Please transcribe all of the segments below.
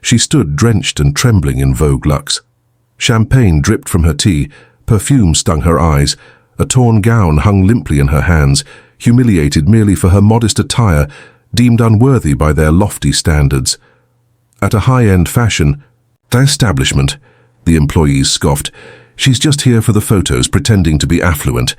She stood drenched and trembling in Vogue Luxe. Champagne dripped from her tea, perfume stung her eyes, a torn gown hung limply in her hands, humiliated merely for her modest attire, deemed unworthy by their lofty standards. At a high-end fashion establishment, the employees scoffed. She's just here for the photos, pretending to be affluent.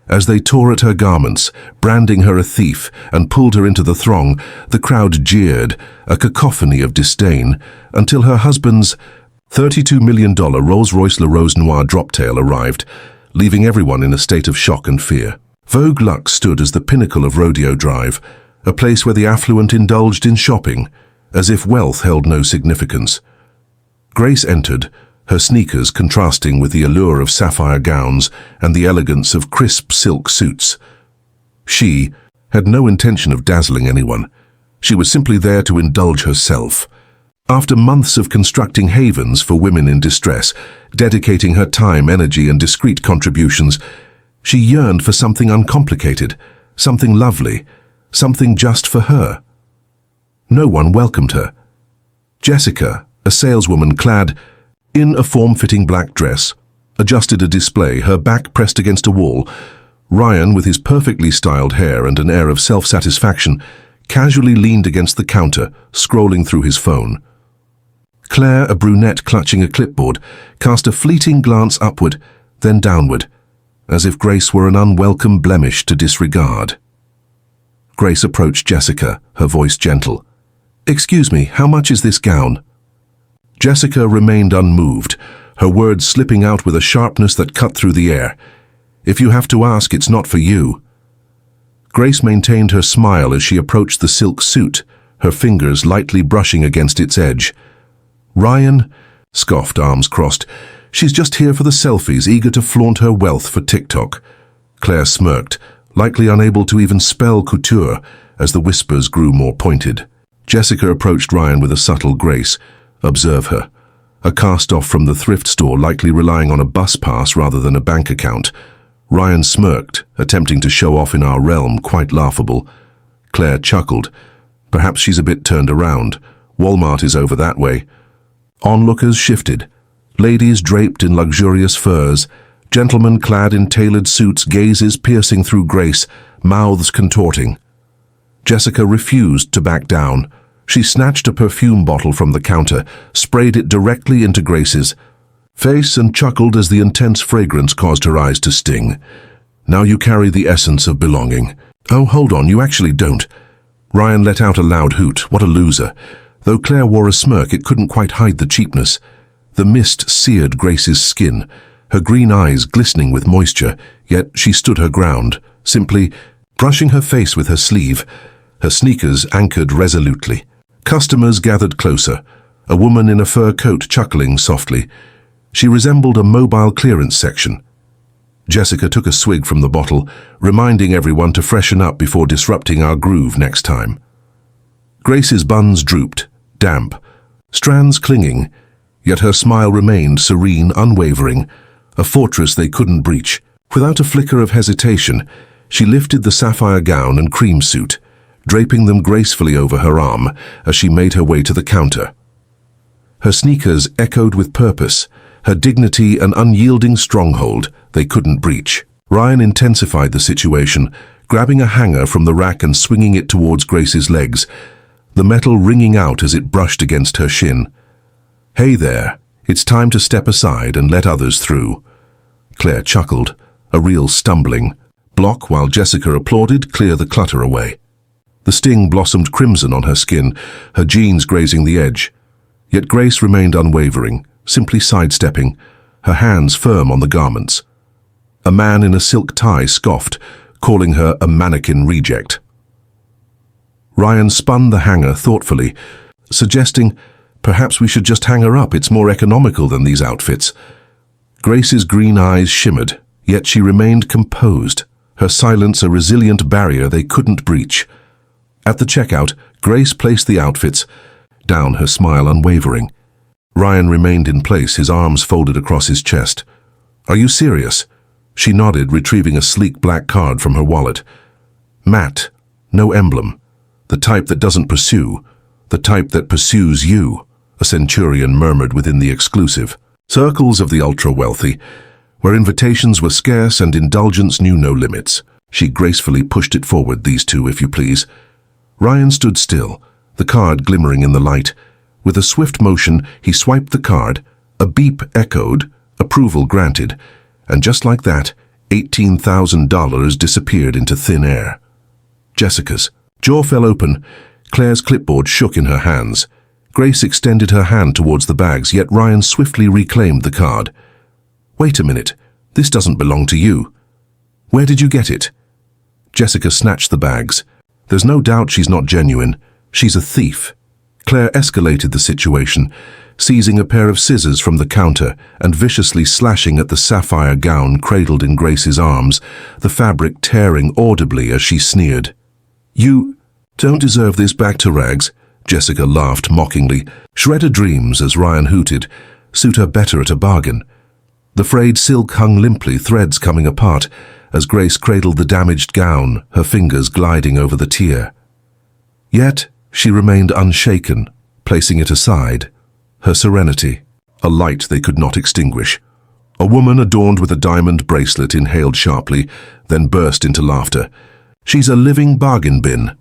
As they tore at her garments, branding her a thief, and pulled her into the throng, the crowd jeered, a cacophony of disdain, until her husband's $32 million Rolls-Royce Le Rose Noir droptail arrived, leaving everyone in a state of shock and fear. Vogue Luxe stood as the pinnacle of Rodeo Drive, a place where the affluent indulged in shopping, as if wealth held no significance. Grace entered, her sneakers contrasting with the allure of sapphire gowns and the elegance of crisp silk suits. She had no intention of dazzling anyone. She was simply there to indulge herself. After months of constructing havens for women in distress, dedicating her time, energy, and discreet contributions, she yearned for something uncomplicated, something lovely, something just for her. No one welcomed her. Jessica, a saleswoman clad in a form-fitting black dress, adjusted a display, her back pressed against a wall. Ryan, with his perfectly styled hair and an air of self-satisfaction, casually leaned against the counter, scrolling through his phone. Claire, a brunette clutching a clipboard, cast a fleeting glance upward, then downward, as if Grace were an unwelcome blemish to disregard. Grace approached Jessica, her voice gentle. "Excuse me, how much is this gown?" Jessica remained unmoved, her words slipping out with a sharpness that cut through the air. "If you have to ask, it's not for you." Grace maintained her smile as she approached the silk suit, her fingers lightly brushing against its edge. "Ryan," scoffed, arms crossed, "she's just here for the selfies, eager to flaunt her wealth for TikTok." Claire smirked, likely unable to even spell couture, as the whispers grew more pointed. Jessica approached Ryan with a subtle grace. "Observe her. A cast-off from the thrift store, likely relying on a bus pass rather than a bank account." Ryan smirked, attempting to show off in our realm, quite laughable. Claire chuckled. "Perhaps she's a bit turned around. Walmart is over that way." Onlookers shifted. Ladies draped in luxurious furs, gentlemen clad in tailored suits, gazes piercing through Grace, mouths contorting. Jessica refused to back down. She snatched a perfume bottle from the counter, sprayed it directly into Grace's face, and chuckled as the intense fragrance caused her eyes to sting. "Now you carry the essence of belonging." "Oh, hold on, you actually don't." Ryan let out a loud hoot. What a loser. Though Claire wore a smirk, it couldn't quite hide the cheapness. The mist seared Grace's skin, her green eyes glistening with moisture, yet she stood her ground, simply brushing her face with her sleeve, her sneakers anchored resolutely. Customers gathered closer, a woman in a fur coat chuckling softly. She resembled a mobile clearance section. Jessica took a swig from the bottle, reminding everyone to freshen up before disrupting our groove next time. Grace's buns drooped, damp, strands clinging, yet her smile remained serene, unwavering, a fortress they couldn't breach. Without a flicker of hesitation, she lifted the sapphire gown and cream suit, draping them gracefully over her arm as she made her way to the counter. Her sneakers echoed with purpose, her dignity an unyielding stronghold they couldn't breach. Ryan intensified the situation, grabbing a hanger from the rack and swinging it towards Grace's legs, the metal ringing out as it brushed against her shin. "Hey there, it's time to step aside and let others through." Claire chuckled, a real stumbling block while Jessica applauded, "Clear the clutter away." The sting blossomed crimson on her skin, her jeans grazing the edge. Yet Grace remained unwavering, simply sidestepping, her hands firm on the garments. A man in a silk tie scoffed, calling her a mannequin reject. Ryan spun the hanger thoughtfully, suggesting, "Perhaps we should just hang her up, it's more economical than these outfits." Grace's green eyes shimmered, yet she remained composed, her silence a resilient barrier they couldn't breach. At the checkout, Grace placed the outfits down, her smile unwavering. Ryan remained in place, his arms folded across his chest. "Are you serious?" She nodded, retrieving a sleek black card from her wallet. "Matte, no emblem. The type that doesn't pursue, the type that pursues you." a centurion murmured within the exclusive circles of the ultra-wealthy, where invitations were scarce and indulgence knew no limits. She gracefully pushed it forward. "These two, if you please." Ryan stood still, the card glimmering in the light. With a swift motion, he swiped the card. A beep echoed, approval granted, and just like that, $18,000 disappeared into thin air. Jessica's jaw fell open. Claire's clipboard shook in her hands. Grace extended her hand towards the bags, yet Ryan swiftly reclaimed the card. "Wait a minute, this doesn't belong to you. Where did you get it?" Jessica snatched the bags. "There's no doubt she's not genuine. She's a thief." Claire escalated the situation, seizing a pair of scissors from the counter and viciously slashing at the sapphire gown cradled in Grace's arms, the fabric tearing audibly as she sneered. "You don't deserve this, back to rags." Jessica laughed mockingly. "Shred her dreams," as Ryan hooted. "Suit her better at a bargain." The frayed silk hung limply, threads coming apart, as Grace cradled the damaged gown, her fingers gliding over the tier. Yet she remained unshaken, placing it aside. Her serenity, a light they could not extinguish. A woman adorned with a diamond bracelet inhaled sharply, then burst into laughter. "She's a living bargain bin."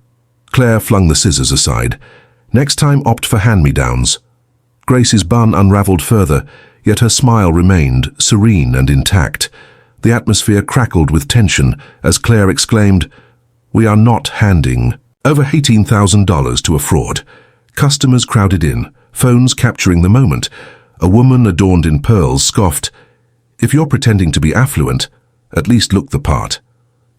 Claire flung the scissors aside. "Next time opt for hand-me-downs." Grace's bun unraveled further, yet her smile remained serene and intact. The atmosphere crackled with tension as Claire exclaimed, "We are not handing over $18,000 to a fraud." Customers crowded in, phones capturing the moment. A woman adorned in pearls scoffed, "If you're pretending to be affluent, at least look the part."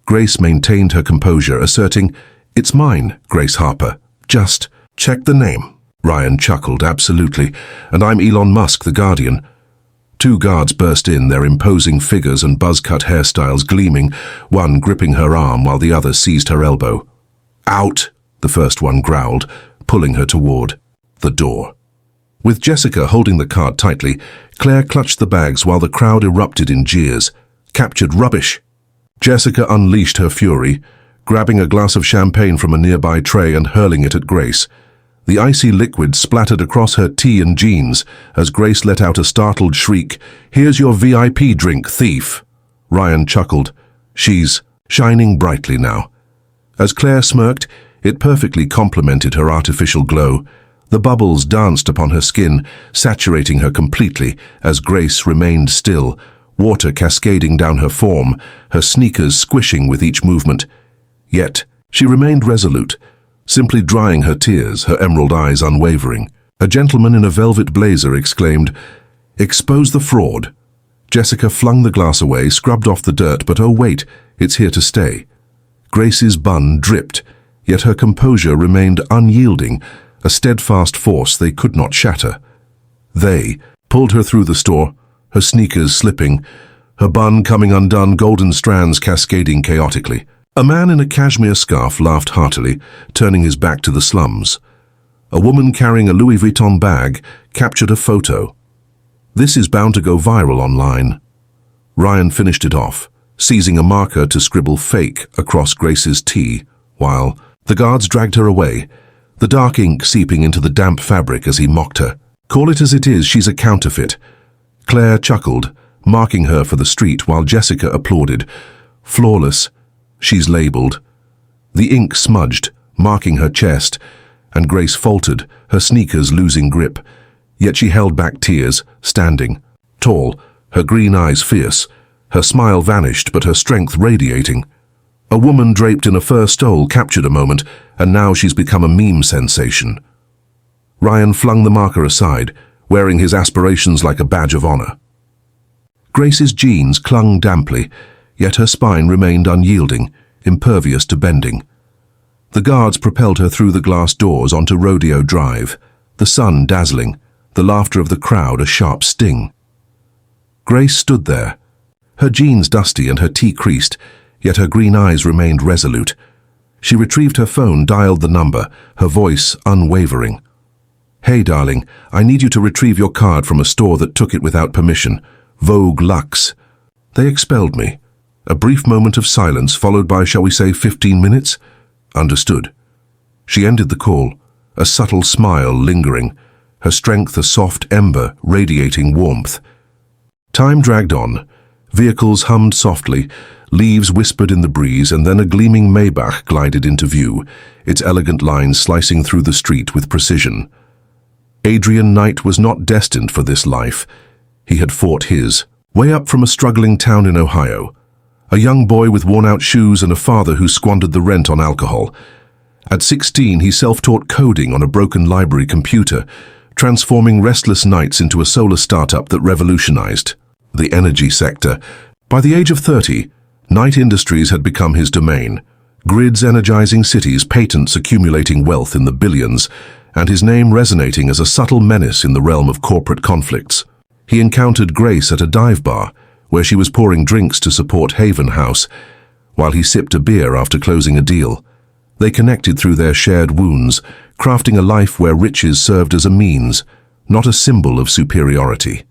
Grace maintained her composure, asserting, "It's mine, Grace Harper. Just check the name." Ryan chuckled, "Absolutely. And I'm Elon Musk, the Guardian." Two guards burst in, their imposing figures and buzz-cut hairstyles gleaming, one gripping her arm while the other seized her elbow. "Out," the first one growled, pulling her toward the door. With Jessica holding the card tightly, Claire clutched the bags while the crowd erupted in jeers. "Captured rubbish." Jessica unleashed her fury, grabbing a glass of champagne from a nearby tray and hurling it at Grace. The icy liquid splattered across her tee and jeans as Grace let out a startled shriek. "Here's your VIP drink, thief." Ryan chuckled. "She's shining brightly now." As Claire smirked, it perfectly complemented her artificial glow. The bubbles danced upon her skin, saturating her completely as Grace remained still, water cascading down her form, her sneakers squishing with each movement. Yet she remained resolute, simply drying her tears, her emerald eyes unwavering. A gentleman in a velvet blazer exclaimed, "Expose the fraud." Jessica flung the glass away, scrubbed off the dirt, but oh wait, it's here to stay. Grace's bun dripped, yet her composure remained unyielding, a steadfast force they could not shatter. They pulled her through the store, her sneakers slipping, her bun coming undone, golden strands cascading chaotically. A man in a cashmere scarf laughed heartily, turning his back to the slums. A woman carrying a Louis Vuitton bag captured a photo. "This is bound to go viral online." Ryan finished it off, seizing a marker to scribble "fake" across Grace's tee, while the guards dragged her away, the dark ink seeping into the damp fabric as he mocked her. "Call it as it is, she's a counterfeit." Claire chuckled, marking her for the street while Jessica applauded. "Flawless. She's labeled." The ink smudged, marking her chest, and Grace faltered, her sneakers losing grip. Yet she held back tears, standing, tall, her green eyes fierce. Her smile vanished, but her strength radiating. A woman draped in a fur stole captured a moment, and now she's become a meme sensation. Ryan flung the marker aside, wearing his aspirations like a badge of honor. Grace's jeans clung damply, yet her spine remained unyielding, impervious to bending. The guards propelled her through the glass doors onto Rodeo Drive, the sun dazzling, the laughter of the crowd a sharp sting. Grace stood there, her jeans dusty and her tee creased, yet her green eyes remained resolute. She retrieved her phone, dialed the number, her voice unwavering. "Hey, darling, I need you to retrieve your card from a store that took it without permission. Vogue Luxe." They expelled me. A brief moment of silence followed by, shall we say, 15 minutes? Understood. She ended the call, a subtle smile lingering, her strength a soft ember radiating warmth. Time dragged on. Vehicles hummed softly, leaves whispered in the breeze, and then a gleaming Maybach glided into view, its elegant lines slicing through the street with precision. Adrian Knight was not destined for this life. He had fought his, way up from a struggling town in Ohio. A young boy with worn-out shoes and a father who squandered the rent on alcohol. At 16, he self-taught coding on a broken library computer, transforming restless nights into a solar startup that revolutionized the energy sector. By the age of 30, Knight Industries had become his domain. Grids energizing cities, patents accumulating wealth in the billions, and his name resonating as a subtle menace in the realm of corporate conflicts. He encountered Grace at a dive bar, where she was pouring drinks to support Haven House, while he sipped a beer after closing a deal. They connected through their shared wounds, crafting a life where riches served as a means, not a symbol of superiority.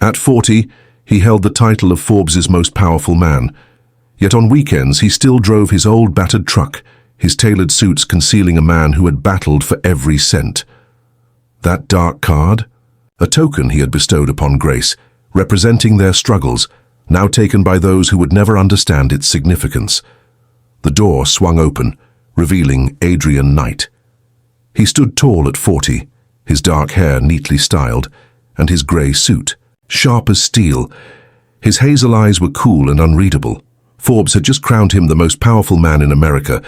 At 40, he held the title of Forbes' most powerful man. Yet on weekends, he still drove his old battered truck, his tailored suits concealing a man who had battled for every cent. That dark card? A token he had bestowed upon Grace, representing their struggles, now taken by those who would never understand its significance. The door swung open, revealing Adrian Knight. He stood tall at 40, his dark hair neatly styled, and his grey suit, sharp as steel. His hazel eyes were cool and unreadable. Forbes had just crowned him the most powerful man in America,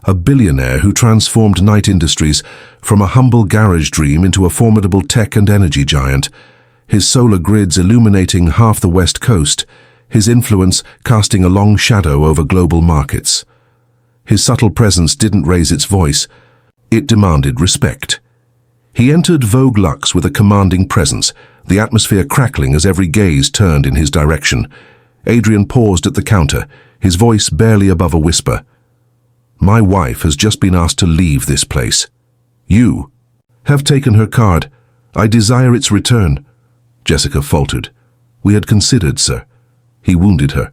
a billionaire who transformed Knight Industries from a humble garage dream into a formidable tech and energy giant. His solar grids illuminating half the West Coast, his influence casting a long shadow over global markets. His subtle presence didn't raise its voice. It demanded respect. He entered Vogue Luxe with a commanding presence, the atmosphere crackling as every gaze turned in his direction. Adrian paused at the counter, his voice barely above a whisper. "My wife has just been asked to leave this place. You have taken her card. I desire its return." Jessica faltered. "We had considered, sir." He wounded her.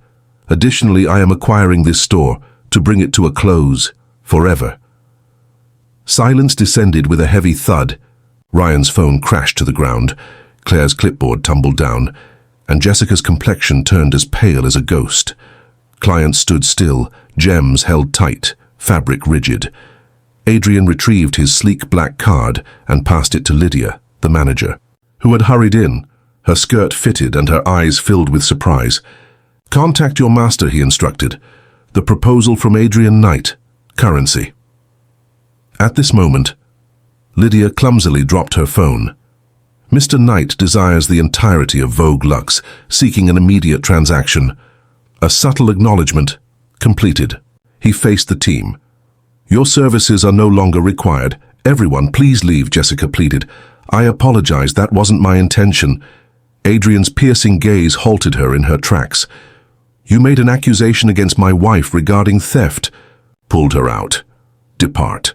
"Additionally, I am acquiring this store to bring it to a close, forever." Silence descended with a heavy thud. Ryan's phone crashed to the ground. Claire's clipboard tumbled down, and Jessica's complexion turned as pale as a ghost. Clients stood still, gems held tight, fabric rigid. Adrian retrieved his sleek black card and passed it to Lydia, the manager, who had hurried in, her skirt fitted and her eyes filled with surprise. "Contact your master," he instructed. "The proposal from Adrian Knight. Currency." At this moment, Lydia clumsily dropped her phone. "Mr. Knight desires the entirety of Vogue Luxe, seeking an immediate transaction." A subtle acknowledgement. Completed. He faced the team. "Your services are no longer required. Everyone, please leave," Jessica pleaded. "I apologize, that wasn't my intention." Adrian's piercing gaze halted her in her tracks. "You made an accusation against my wife regarding theft." Pulled her out. "Depart."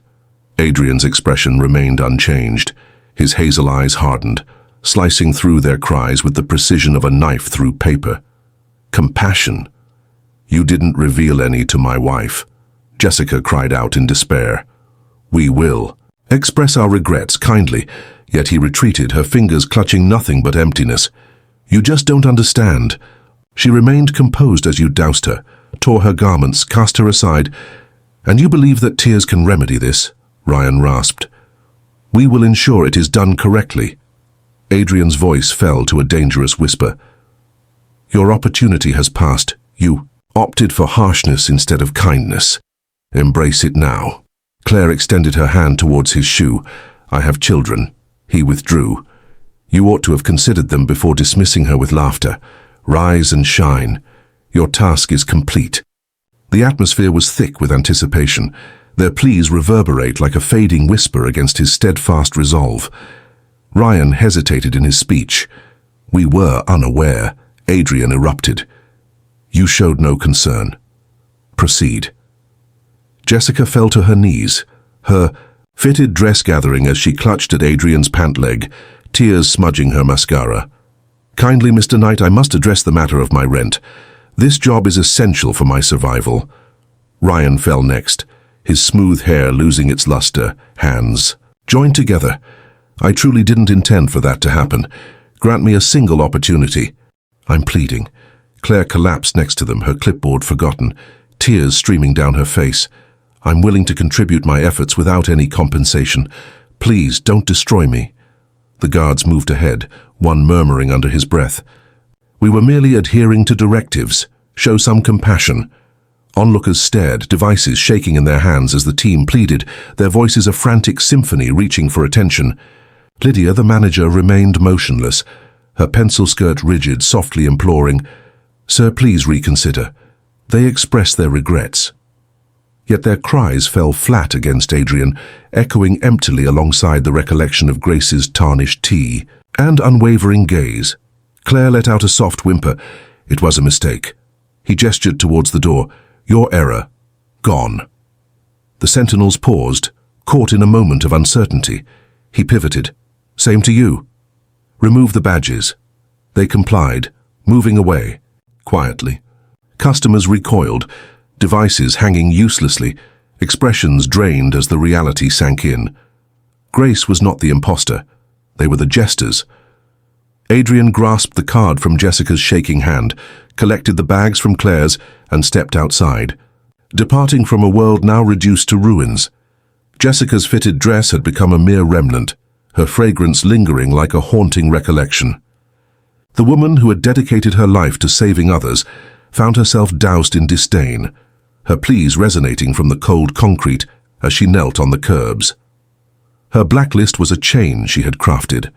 Adrian's expression remained unchanged. His hazel eyes hardened, slicing through their cries with the precision of a knife through paper. "Compassion? You didn't reveal any to my wife." Jessica cried out in despair. "We will. Express our regrets kindly." Yet he retreated, her fingers clutching nothing but emptiness. "You just don't understand." She remained composed as you doused her, tore her garments, cast her aside. "And you believe that tears can remedy this?" Ryan rasped. "We will ensure it is done correctly." Adrian's voice fell to a dangerous whisper. "Your opportunity has passed. You opted for harshness instead of kindness. Embrace it now." Claire extended her hand towards his shoe. "I have children." He withdrew. "You ought to have considered them before dismissing her with laughter. Rise and shine. Your task is complete." The atmosphere was thick with anticipation. Their pleas reverberate like a fading whisper against his steadfast resolve. Ryan hesitated in his speech. "We were unaware," Adrian erupted. "You showed no concern. Proceed." Jessica fell to her knees, her fitted dress gathering as she clutched at Adrian's pant leg, tears smudging her mascara. "Kindly, Mr. Knight, I must address the matter of my rent. This job is essential for my survival." Ryan fell next, his smooth hair losing its luster, hands joined together. I truly didn't intend for that to happen. Grant me a single opportunity. I'm pleading. Claire collapsed next to them, her clipboard forgotten, tears streaming down her face. I'm willing to contribute my efforts without any compensation. Please, don't destroy me. The guards moved ahead, one murmuring under his breath. We were merely adhering to directives. Show some compassion. Onlookers stared, devices shaking in their hands as the team pleaded, their voices a frantic symphony reaching for attention. Lydia, the manager, remained motionless, her pencil skirt rigid, softly imploring, "Sir, please reconsider." They expressed their regrets. Yet their cries fell flat against Adrian, echoing emptily alongside the recollection of Grace's tarnished tea and unwavering gaze. Claire let out a soft whimper. It was a mistake. He gestured towards the door. Your error. Gone. The sentinels paused, caught in a moment of uncertainty. He pivoted. Same to you. Remove the badges. They complied, moving away, quietly. Customers recoiled, devices hanging uselessly, expressions drained as the reality sank in. Grace was not the imposter. They were the jesters. Adrian grasped the card from Jessica's shaking hand, collected the bags from Claire's, and stepped outside, departing from a world now reduced to ruins. Jessica's fitted dress had become a mere remnant, her fragrance lingering like a haunting recollection. The woman who had dedicated her life to saving others found herself doused in disdain, her pleas resonating from the cold concrete as she knelt on the curbs. Her blacklist was a chain she had crafted.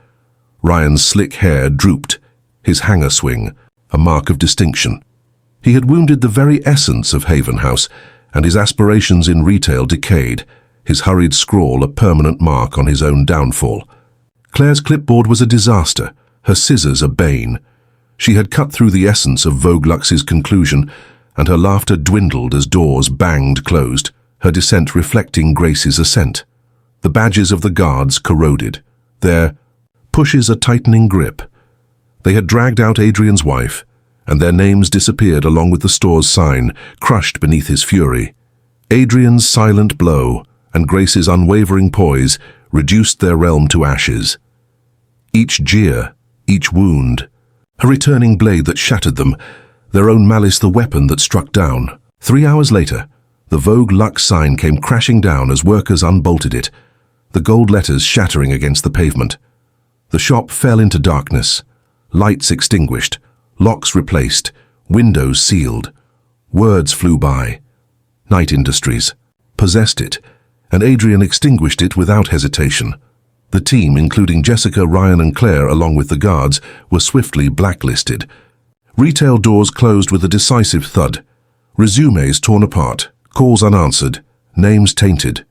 Ryan's slick hair drooped, his hanger swing, a mark of distinction. He had wounded the very essence of Haven House, and his aspirations in retail decayed, his hurried scrawl a permanent mark on his own downfall. Claire's clipboard was a disaster, her scissors a bane. She had cut through the essence of Vogue Lux's conclusion, and her laughter dwindled as doors banged closed, her dissent reflecting Grace's ascent. The badges of the guards corroded, their pushes a tightening grip. They had dragged out Adrian's wife, and their names disappeared along with the store's sign, crushed beneath his fury. Adrian's silent blow and Grace's unwavering poise reduced their realm to ashes. Each jeer, each wound, a returning blade that shattered them, their own malice the weapon that struck down. 3 hours later, the Vogue Lux sign came crashing down as workers unbolted it, the gold letters shattering against the pavement. The shop fell into darkness, lights extinguished, locks replaced, windows sealed. Words flew by. Night Industries possessed it, and Adrian extinguished it without hesitation. The team, including Jessica, Ryan and Claire, along with the guards, were swiftly blacklisted. Retail doors closed with a decisive thud. Resumes torn apart, calls unanswered, names tainted.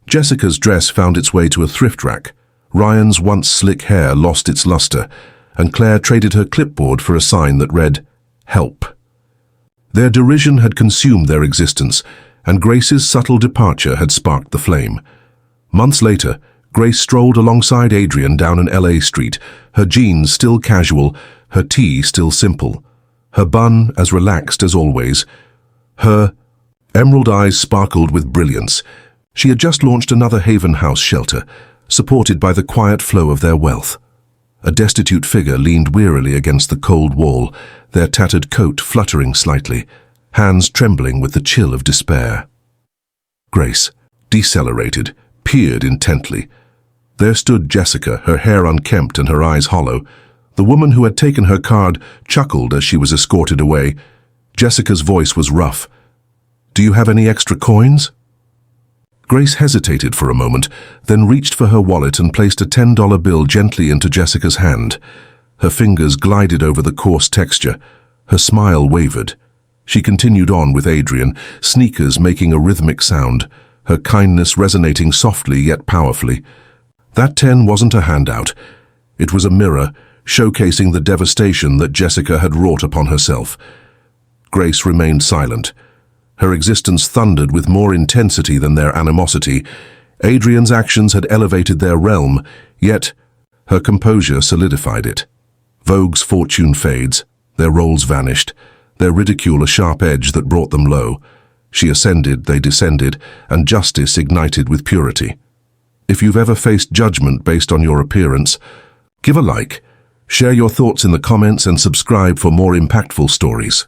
Jessica's dress found its way to a thrift rack. Ryan's once slick hair lost its luster, and Claire traded her clipboard for a sign that read, "Help." Their derision had consumed their existence, and Grace's subtle departure had sparked the flame. Months later, Grace strolled alongside Adrian down an LA street, her jeans still casual, her tea still simple, her bun as relaxed as always. Her emerald eyes sparkled with brilliance. She had just launched another Haven House shelter, supported by the quiet flow of their wealth. A destitute figure leaned wearily against the cold wall, their tattered coat fluttering slightly, hands trembling with the chill of despair. Grace, decelerated, peered intently. There stood Jessica, her hair unkempt and her eyes hollow. The woman who had taken her card chuckled as she was escorted away. Jessica's voice was rough. "Do you have any extra coins?" Grace hesitated for a moment, then reached for her wallet and placed a $10 bill gently into Jessica's hand. Her fingers glided over the coarse texture. Her smile wavered. She continued on with Adrian, sneakers making a rhythmic sound, her kindness resonating softly yet powerfully. That 10 wasn't a handout. It was a mirror, showcasing the devastation that Jessica had wrought upon herself. Grace remained silent. Her existence thundered with more intensity than their animosity. Adrian's actions had elevated their realm, yet her composure solidified it. Vogue's fortune fades, their roles vanished, their ridicule a sharp edge that brought them low. She ascended, they descended, and justice ignited with purity. If you've ever faced judgment based on your appearance, give a like, share your thoughts in the comments and subscribe for more impactful stories.